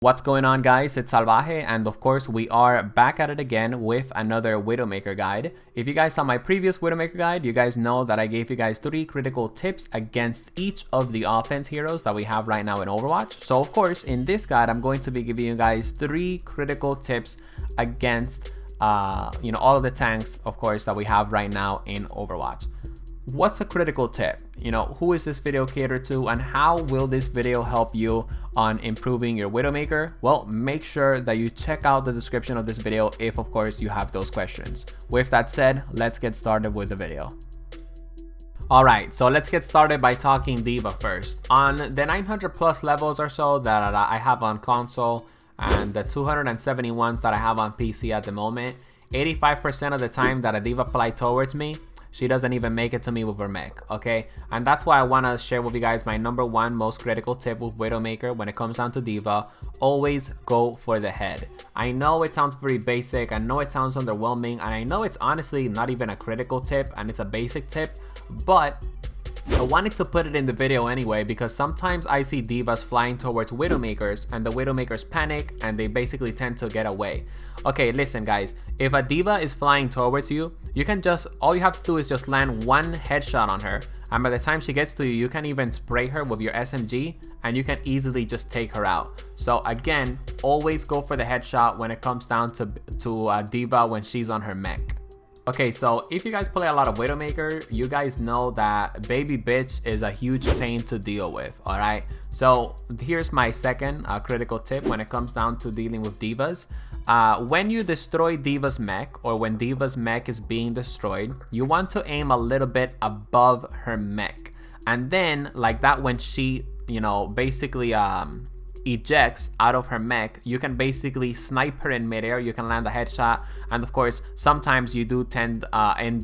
What's going on, guys? It's Salvajee, and of course we are back at it again with another Widowmaker guide. If you guys saw my previous Widowmaker guide, you guys know that I gave you guys 3 critical tips against each of the offense heroes that we have right now in Overwatch. So of course in this guide I'm going to be giving you guys 3 critical tips against all of the tanks, of course, that we have right now in Overwatch. What's a critical tip? Who is this video catered to, and how will this video help you on improving your Widowmaker? Well, make sure that you check out the description of this video if of course you have those questions. With that said, let's get started with the video. Alright, so let's get started by talking D.Va first. On the 900 plus levels or so that I have on console and the 271s that I have on PC at the moment, 85% of the time that a D.Va fly towards me, she doesn't even make it to me with her mech, okay? And that's why I want to share with you guys my #1 most critical tip with Widowmaker when it comes down to D.Va. Always go for the head. I know it sounds pretty basic, I know it sounds underwhelming, and I know it's honestly not even a critical tip and it's a basic tip, but I wanted to put it in the video anyway because sometimes I see D.Vas flying towards Widowmakers and the Widowmakers panic and they basically tend to get away. Okay, listen guys, if a D.Va is flying towards you, all you have to do is just land one headshot on her, and by the time she gets to you, you can even spray her with your SMG and you can easily just take her out. So again, always go for the headshot when it comes down to D.Va when she's on her mech. Okay, so if you guys play a lot of Widowmaker, you guys know that baby bitch is a huge pain to deal with, alright? So here's my second critical tip when it comes down to dealing with D.Vas. When you destroy D.Va's mech, or when D.Va's mech is being destroyed, you want to aim a little bit above her mech. And then, like that, when she, basically ejects out of her mech, you can basically snipe her in midair, you can land a headshot, and of course sometimes you do end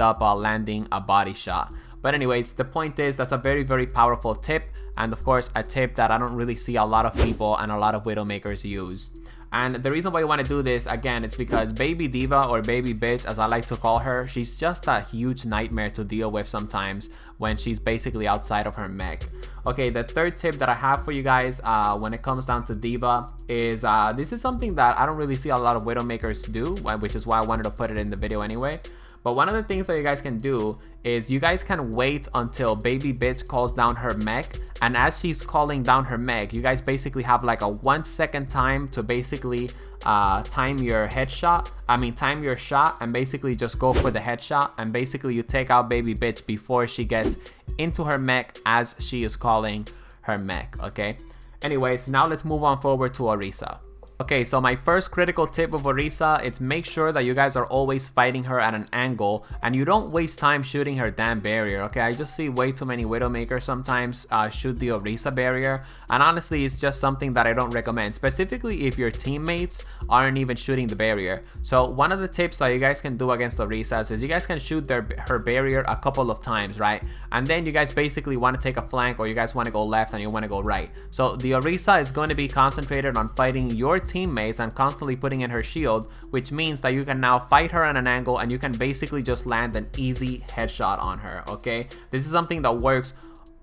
up landing a body shot. But anyways, the point is that's a very powerful tip, and of course a tip that I don't really see a lot of people and a lot of Widowmakers use. And the reason why you want to do this, again, it's because baby D.Va, or baby bitch as I like to call her, she's just a huge nightmare to deal with sometimes when she's basically outside of her mech. Okay, the third tip that I have for you guys when it comes down to D.Va is this is something that I don't really see a lot of Widowmakers do, which is why I wanted to put it in the video anyway. But one of the things that you guys can do is you guys can wait until baby bitch calls down her mech, and as she's calling down her mech, you guys basically have like a 1 second time to basically time your shot, and basically just go for the headshot, and basically you take out baby bitch before she gets into her mech as she is calling her mech, okay? Anyways, now let's move on forward to Orisa. Okay, so my first critical tip of Orisa is make sure that you guys are always fighting her at an angle and you don't waste time shooting her damn barrier, okay? I just see way too many Widowmakers sometimes shoot the Orisa barrier, and honestly it's just something that I don't recommend, specifically if your teammates aren't even shooting the barrier. So one of the tips that you guys can do against Orisa is you guys can shoot her barrier a couple of times, right? And then you guys basically want to take a flank, or you guys want to go left and you want to go right. So the Orisa is going to be concentrated on fighting your teammates and constantly putting in her shield, which means that you can now fight her at an angle and you can basically just land an easy headshot on her, okay? This is something that works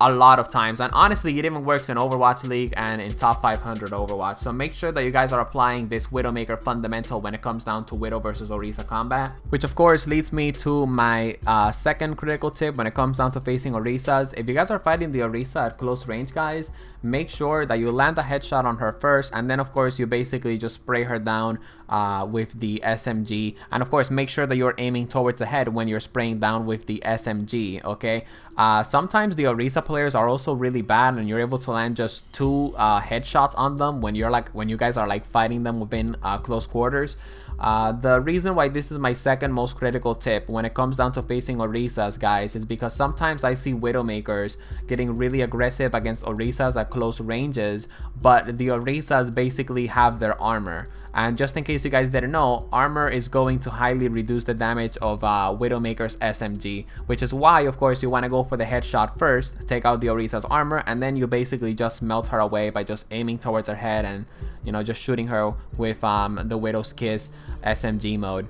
a lot of times, and honestly it even works in Overwatch League and in top 500 Overwatch. So make sure that you guys are applying this Widowmaker fundamental when it comes down to Widow versus Orisa combat, which of course leads me to my second critical tip when it comes down to facing Orisas. If you guys are fighting the Orisa at close range, guys, make sure that you land a headshot on her first, and then of course you basically just spray her down with the SMG, and of course make sure that you're aiming towards the head when you're spraying down with the SMG, okay? Sometimes the Orisa players are also really bad and you're able to land just 2 headshots on them when you guys are like fighting them within close quarters. The reason why this is my second most critical tip when it comes down to facing Orisas, guys, is because sometimes I see Widowmakers getting really aggressive against Orisas at close ranges, but the Orisas basically have their armor. And just in case you guys didn't know, armor is going to highly reduce the damage of Widowmaker's SMG, which is why of course you want to go for the headshot first, take out the Orisa's armor, and then you basically just melt her away by just aiming towards her head and just shooting her with the Widow's Kiss SMG mode.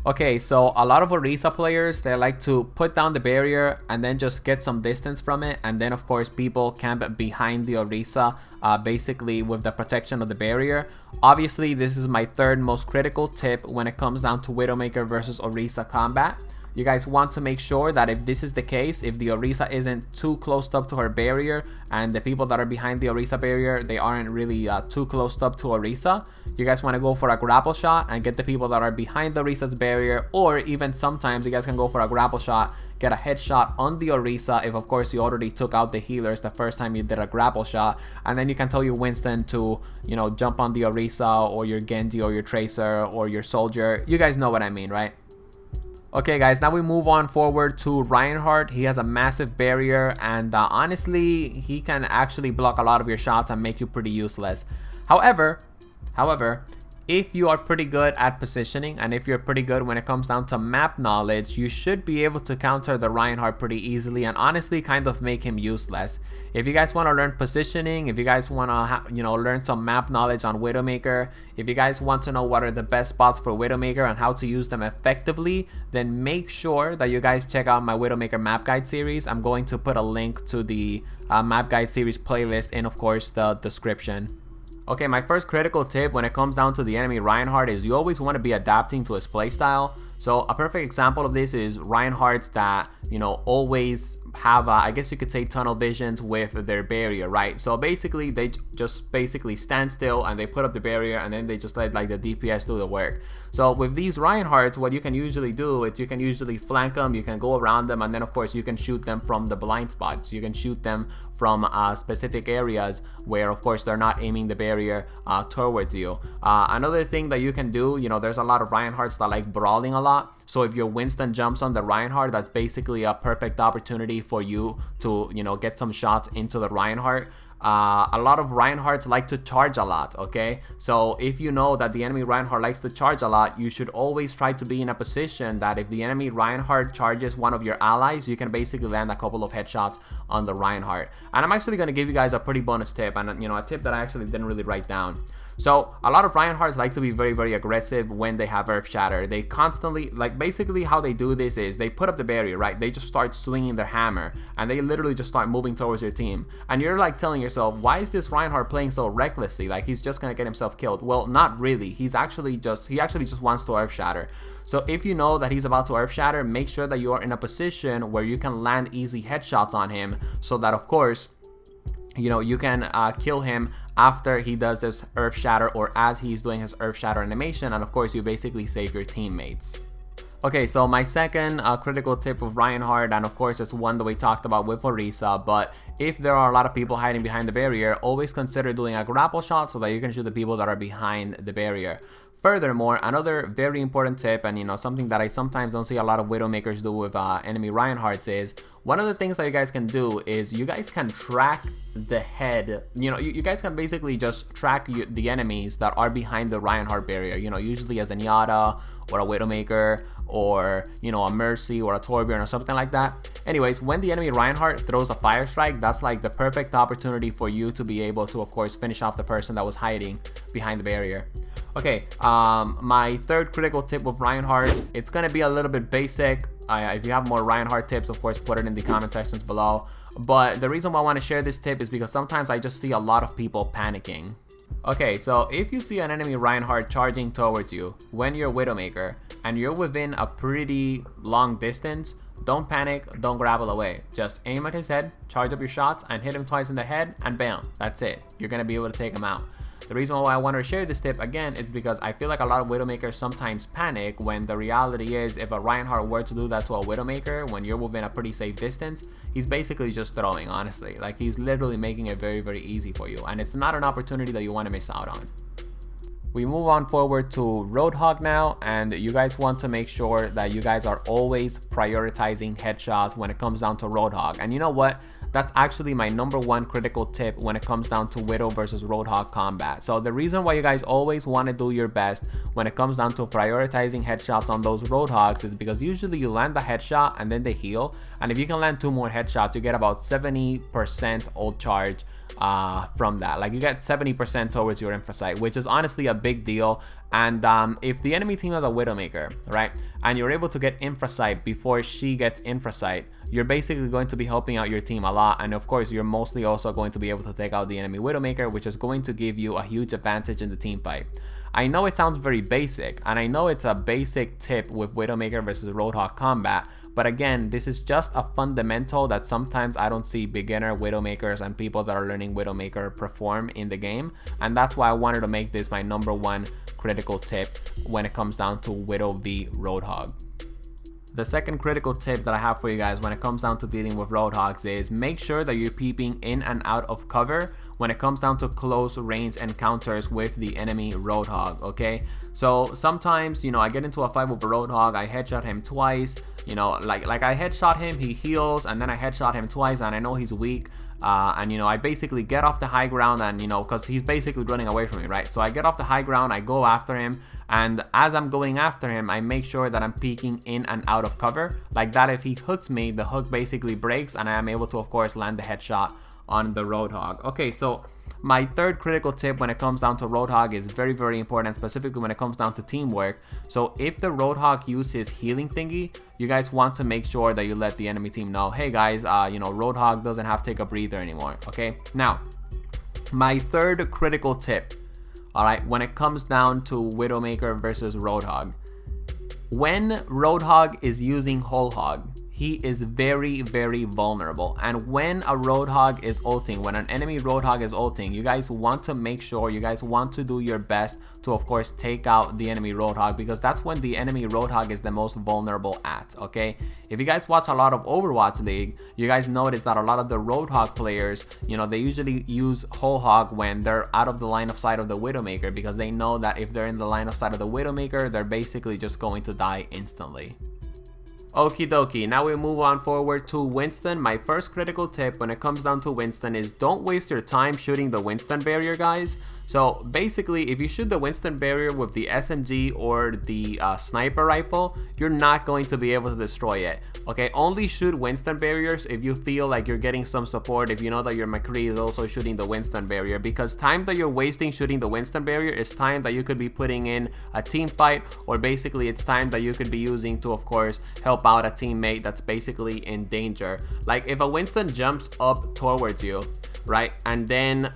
Okay, so a lot of Orisa players, they like to put down the barrier and then just get some distance from it. And then, of course, people camp behind the Orisa, basically with the protection of the barrier. Obviously, this is my third most critical tip when it comes down to Widowmaker versus Orisa combat. You guys want to make sure that if this is the case, if the Orisa isn't too close up to her barrier and the people that are behind the Orisa barrier, they aren't really too close up to Orisa, you guys want to go for a grapple shot and get the people that are behind the Orisa's barrier, or even sometimes you guys can go for a grapple shot, get a headshot on the Orisa if of course you already took out the healers the first time you did a grapple shot, and then you can tell your Winston to, you know, jump on the Orisa or your Genji or your Tracer or your Soldier. You guys know what I mean, right? Okay guys, now we move on forward to Reinhardt. He has a massive barrier, and honestly, he can actually block a lot of your shots and make you pretty useless. However, if you are pretty good at positioning, and if you're pretty good when it comes down to map knowledge, you should be able to counter the Reinhardt pretty easily and honestly kind of make him useless. If you guys want to learn positioning, if you guys want to, you know, learn some map knowledge on Widowmaker, if you guys want to know what are the best spots for Widowmaker and how to use them effectively, then make sure that you guys check out my Widowmaker map guide series. I'm going to put a link to the map guide series playlist in, of course, the description. Okay, my first critical tip when it comes down to the enemy Reinhardt is you always want to be adapting to his playstyle. So a perfect example of this is Reinhardts that, you know, always have, I guess you could say, tunnel visions with their barrier, right? So basically, they just basically stand still and they put up the barrier and then they just let like the DPS do the work. So with these Reinhardts, what you can usually do is you can usually flank them, you can go around them, and then of course you can shoot them from the blind spots. You can shoot them from specific areas where of course they're not aiming the barrier towards you. Another thing that you can do, you know, there's a lot of Reinhardts that like brawling a lot. So if your Winston jumps on the Reinhardt, that's basically a perfect opportunity for you to, you know, get some shots into the Reinhardt. A lot of Reinhardts like to charge a lot, okay? So if you know that the enemy Reinhardt likes to charge a lot, you should always try to be in a position that if the enemy Reinhardt charges one of your allies, you can basically land a couple of headshots on the Reinhardt. And I'm actually going to give you guys a pretty bonus tip, and you know, a tip that I actually didn't really write down. So a lot of Reinhardts like to be very, very aggressive when they have Earth Shatter. They constantly, like, basically how they do this is they put up the barrier, right? They just start swinging their hammer and they literally just start moving towards your team. And you're like telling yourself, why is this Reinhardt playing so recklessly? Like, he's just gonna get himself killed. Well, not really. He actually just wants to Earth Shatter. So if you know that he's about to Earth Shatter, make sure that you are in a position where you can land easy headshots on him, so that of course, you know, you can kill him after he does this Earth Shatter or as he's doing his Earth Shatter animation, and of course you basically save your teammates. Okay, so my second critical tip with Reinhardt, and of course it's one that we talked about with Orisa, but if there are a lot of people hiding behind the barrier, always consider doing a grapple shot so that you can shoot the people that are behind the barrier. Furthermore, another very important tip, and you know, something that I sometimes don't see a lot of Widowmakers do with enemy Reinhardts, is one of the things that you guys can do is you guys can track the head. You know, you guys can basically just track the enemies that are behind the Reinhardt barrier, you know, usually as a Zenyatta or a Widowmaker or, you know, a Mercy or a Torbjorn or something like that. Anyways, when the enemy Reinhardt throws a fire strike, that's like the perfect opportunity for you to be able to, of course, finish off the person that was hiding behind the barrier. Okay, my third critical tip with Reinhardt, it's gonna be a little bit basic. If you have more Reinhardt tips, of course, put it in the comment sections below. But the reason why I want to share this tip is because sometimes I just see a lot of people panicking. Okay, so if you see an enemy Reinhardt charging towards you when you're Widowmaker and you're within a pretty long distance, don't panic, don't grapple away. Just aim at his head, charge up your shots, and hit him twice in the head, and bam, that's it. You're gonna be able to take him out. The reason why I wanted to share this tip again is because I feel like a lot of Widowmakers sometimes panic, when the reality is if a Reinhardt were to do that to a Widowmaker when you're within a pretty safe distance, he's basically just throwing, honestly. Like, he's literally making it very, very easy for you, and it's not an opportunity that you want to miss out on. We move on forward to Roadhog now, and you guys want to make sure that you guys are always prioritizing headshots when it comes down to Roadhog. And you know what? That's actually my #1 critical tip when it comes down to Widow versus Roadhog combat. So the reason why you guys always want to do your best when it comes down to prioritizing headshots on those Roadhogs is because usually you land the headshot and then they heal. And if you can land 2 more headshots, you get about 70% ult charge from that. Like you get 70% towards your infrasight, which is honestly a big deal. And if the enemy team has a Widowmaker, right, and you're able to get infrasight before she gets infrasight, you're basically going to be helping out your team a lot. And of course, you're mostly also going to be able to take out the enemy Widowmaker, which is going to give you a huge advantage in the team fight. I know it sounds very basic, and I know it's a basic tip with Widowmaker versus Roadhog combat, but again, this is just a fundamental that sometimes I don't see beginner Widowmakers and people that are learning Widowmaker perform in the game, and that's why I wanted to make this my #1 critical tip when it comes down to Widow v Roadhog. The second critical tip that I have for you guys when it comes down to dealing with Roadhogs is make sure that you're peeping in and out of cover when it comes down to close range encounters with the enemy Roadhog, okay? So sometimes, you know, I get into a fight with a Roadhog, I headshot him twice, you know, like I headshot him, he heals, and then I headshot him twice, and I know he's weak. And you know, I basically get off the high ground, and you know, because he's basically running away from me, right? So I get off the high ground, I go after him, and as I'm going after him, I make sure that I'm peeking in and out of cover like that. If he hooks me, the hook basically breaks, and I am able to, of course, land the headshot on the Roadhog. Okay, so my third critical tip when it comes down to Roadhog is very, very important, specifically when it comes down to teamwork. So if the Roadhog uses healing thingy, you guys want to make sure that you let the enemy team know, hey guys, you know, Roadhog doesn't have to take a breather anymore, okay? Now, my third critical tip, all right, when it comes down to Widowmaker versus Roadhog, when Roadhog is using Whole Hog, he is very, very vulnerable. And when a Roadhog is ulting, when an enemy Roadhog is ulting, you guys want to make sure, you guys want to do your best to, of course, take out the enemy Roadhog, because that's when the enemy Roadhog is the most vulnerable at, okay? If you guys watch a lot of Overwatch League, you guys notice that a lot of the Roadhog players, you know, they usually use Whole Hog when they're out of the line of sight of the Widowmaker, because they know that if they're in the line of sight of the Widowmaker, they're basically just going to die instantly. Okie dokie, now we move on forward to Winston. My first critical tip when it comes down to Winston is don't waste your time shooting the Winston barrier, guys. So basically, if you shoot the Winston barrier with the SMG or the sniper rifle, you're not going to be able to destroy it. Okay, only shoot Winston barriers if you feel like you're getting some support, if you know that your McCree is also shooting the Winston barrier, because time that you're wasting shooting the Winston barrier is time that you could be putting in a team fight, or basically it's time that you could be using to, of course, help out a teammate that's basically in danger. Like if a Winston jumps up towards you, right, and then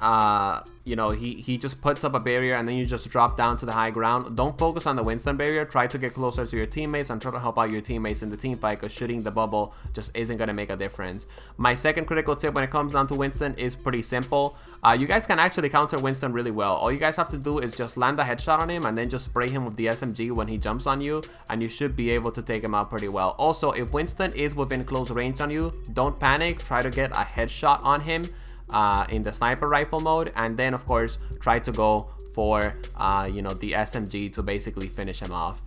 you know, he just puts up a barrier and then you just drop down to the high ground, don't focus on the Winston barrier. Try to get closer to your teammates and try to help out your teammates in the team fight, because shooting the bubble just isn't going to make a difference. My second critical tip when it comes down to Winston is pretty simple. You guys can actually counter Winston really well. All you guys have to do is just land a headshot on him and then just spray him with the SMG when he jumps on you, and you should be able to take him out pretty well. Also, if Winston is within close range on you, don't panic. Try to get a headshot on him in the sniper rifle mode, and then of course try to go for you know, the SMG to basically finish him off.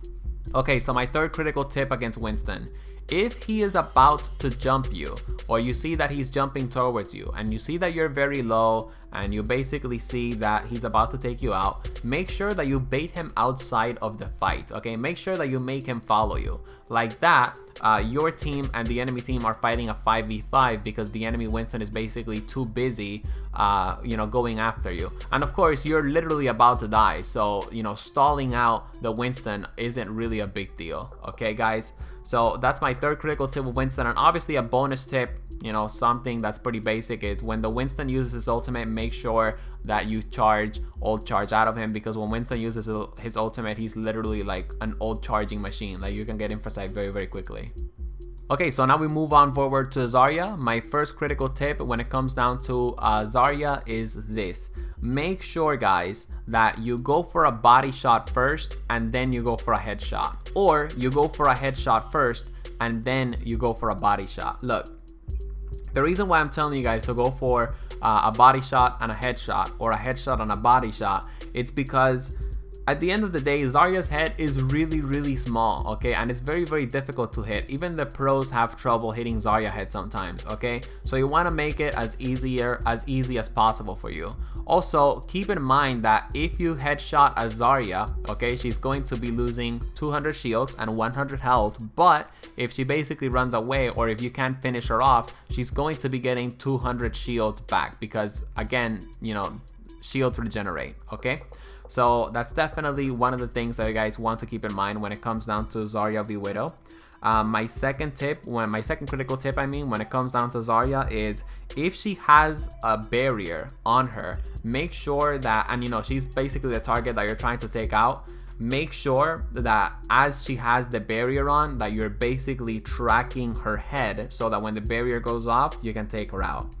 Okay, so my third critical tip against Winston: if he is about to jump you, or you see that he's jumping towards you, and you see that you're very low, and you basically see that he's about to take you out, make sure that you bait him outside of the fight, okay? Make sure that you make him follow you. Like that, your team and the enemy team are fighting a 5v5 because the enemy Winston is basically too busy, you know, going after you. And of course, you're literally about to die, so, you know, stalling out the Winston isn't really a big deal, okay, guys? So that's my third critical tip with Winston. And obviously a bonus tip, you know, something that's pretty basic, is when the Winston uses his ultimate, make sure that you ult charge out of him, because when Winston uses his ultimate, he's literally like an ult charging machine. Like you can get infrasight very, very quickly. Okay, so now we move on forward to Zarya. My first critical tip when it comes down to Zarya is this: make sure, guys, that you go for a body shot first and then you go for a headshot, or you go for a headshot first and then you go for a body shot. Look, the reason why I'm telling you guys to go for a body shot and a headshot, or a headshot and a body shot, it's because At the end of the day, Zarya's head is really small, okay, and it's very difficult to hit. Even the pros have trouble hitting Zarya head sometimes, okay, so you want to make it as easy as possible for you. Also, keep in mind that if you headshot a Zarya, okay, she's going to be losing 200 shields and 100 health, but if she basically runs away or if you can't finish her off, she's going to be getting 200 shields back because, again, you know, shields regenerate, okay? So that's definitely one of the things that you guys want to keep in mind when it comes down to Zarya v Widow. My second critical tip, I mean, when it comes down to Zarya is if she has a barrier on her, make sure that, and you know, she's basically the target that you're trying to take out, make sure that as she has the barrier on, that you're basically tracking her head so that when the barrier goes off, you can take her out.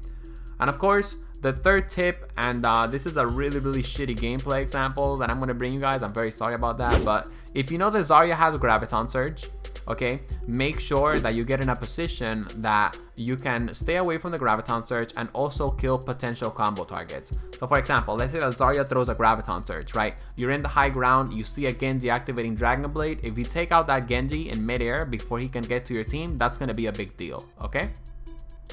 And of course, the third tip, and this is a really shitty gameplay example that I'm going to bring you guys. I'm very sorry about that, but if you know that Zarya has a Graviton Surge, okay, make sure that you get in a position that you can stay away from the Graviton Surge and also kill potential combo targets. So for example, let's say that Zarya throws a Graviton Surge, right? You're in the high ground, you see a Genji activating Dragon Blade. If you take out that Genji in midair before he can get to your team, that's going to be a big deal, okay?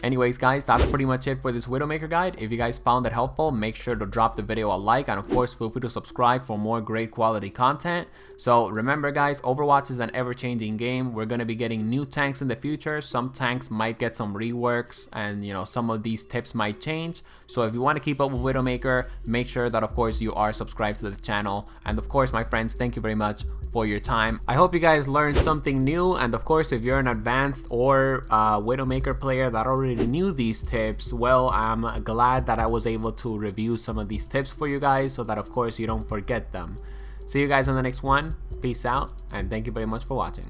Anyways guys, that's pretty much it for this Widowmaker guide. If you guys found it helpful, make sure to drop the video a like, and of course feel free to subscribe for more great quality content. So remember guys, Overwatch is an ever-changing game. We're going to be getting new tanks in the future. Some tanks might get some reworks, and you know, some of these tips might change. So if you want to keep up with Widowmaker, make sure that of course you are subscribed to the channel. And of course my friends, thank you very much for your time. I hope you guys learned something new, and of course if you're an advanced or Widowmaker player that already knew these tips, well, I'm glad that I was able to review some of these tips for you guys so that of course you don't forget them. See you guys on the next one. Peace out, and thank you very much for watching.